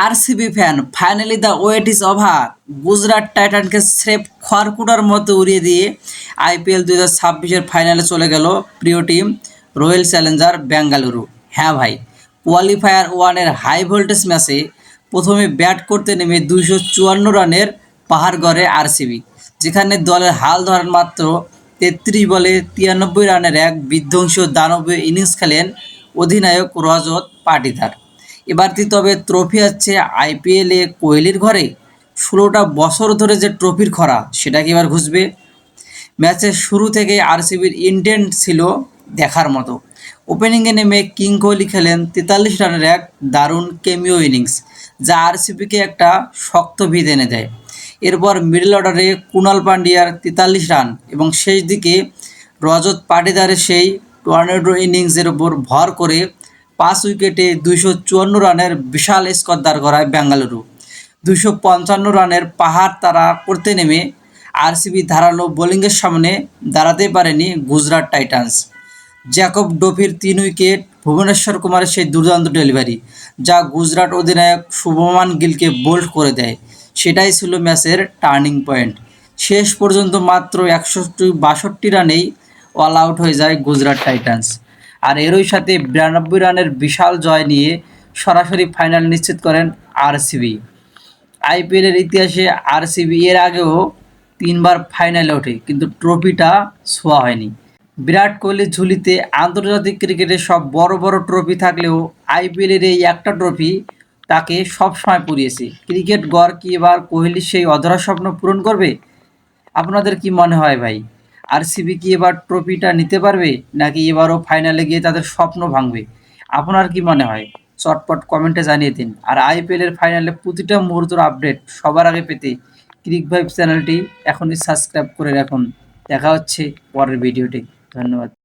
RCB fan finally the wait is over. Gujarat টাইটানকে স্রেফ খড়কুটার মতো উড়িয়ে দিয়ে আইপিএল 2026-এর ফাইনালে চলে গেল প্রিয় টিম রয়্যাল চ্যালেঞ্জার বেঙ্গালুরু। হ্যাঁ ভাই, কোয়ালিফায়ার ওয়ানের হাই ভোল্টেজ ম্যাচে প্রথমে ব্যাট করতে নেমে 254 রানের পাহাড় গড়ে আরসিবি, যেখানে দলের হাল ধরার মাত্র 33 বলে 93 রানের এক বিধ্বংসী দানবীয় ইনিংস খেলেন অধিনায়ক রজত পাটিদার। এবারটি তবে ট্রফি আছে আইপিএলে কোহলির ঘরে। 16টা বছর ধরে যে ট্রফির খরা, সেটা কি এবার ঘুষবে? ম্যাচের শুরু থেকেই আরসিবির ইন্টেন্ট ছিল দেখার মতো। ওপেনিংয়ে নেমে কিং কোহলি খেলেন 43 রানের এক দারুণ কেমিও ইনিংস, যা আরসিবিকে একটা শক্ত ভিত এনে দেয়। এরপর মিডল অর্ডারে কুণাল পান্ডিয়ার 43 রান এবং শেষ দিকে রজত পাটিদারের সেই টর্নেডো ইনিংসের ওপর ভর করে 5 উইকেটে 254 রানের বিশাল স্কোর দাঁড় করায় বেঙ্গালুরু। 255 রানের পাহাড় তারা করতে নেমে আরসিবি ধারালো বোলিংয়ের সামনে দাঁড়াতে পারেনি গুজরাট টাইটান্স। জ্যাকব ডোফির 3 উইকেট, ভুবনেশ্বর কুমারের সেই দুর্দান্ত ডেলিভারি, যা গুজরাট অধিনায়ক শুভমান গিলকে বোল্ড করে দেয়, সেটাই ছিল ম্যাচের টার্নিং পয়েন্ট। শেষ পর্যন্ত মাত্র 162 রানেই অল আউট হয়ে যায় গুজরাট টাইটান্স, আর এরই সাথে 92 রানের বিশাল জয় নিয়ে সরাসরি ফাইনাল নিশ্চিত করেন আরসিবি। আইপিএলের ইতিহাসে আরসিবি এর আগেও 3বার ফাইনালে ওঠে, কিন্তু ট্রফিটা ছোঁয়া হয়নি। বিরাট কোহলির ঝুলিতে আন্তর্জাতিক ক্রিকেটের সব বড় বড় ট্রফি থাকলেও আইপিএলের এই একটা ট্রফি তাকে সবসময় পুড়িয়েছে। ক্রিকেট গড় কি এবার কোহলির সেই অধরা স্বপ্ন পূরণ করবে? আপনাদের কি মনে হয় ভাই? আরসিবি কি এবার ট্রফিটা নিতে পারবে, নাকি এবারও ফাইনালে গিয়ে তাদের স্বপ্ন ভাঙবে? আপনার কি মনে হয়? চটপট কমেন্টে জানিয়ে দিন। আর আইপিএলের ফাইনালে প্রতিটা মুহূর্তের আপডেট সবার আগে পেতে ক্রিক ভাইব চ্যানেলটি এখনই সাবস্ক্রাইব করে রাখুন। দেখা হচ্ছে পরের ভিডিওতে। ধন্যবাদ।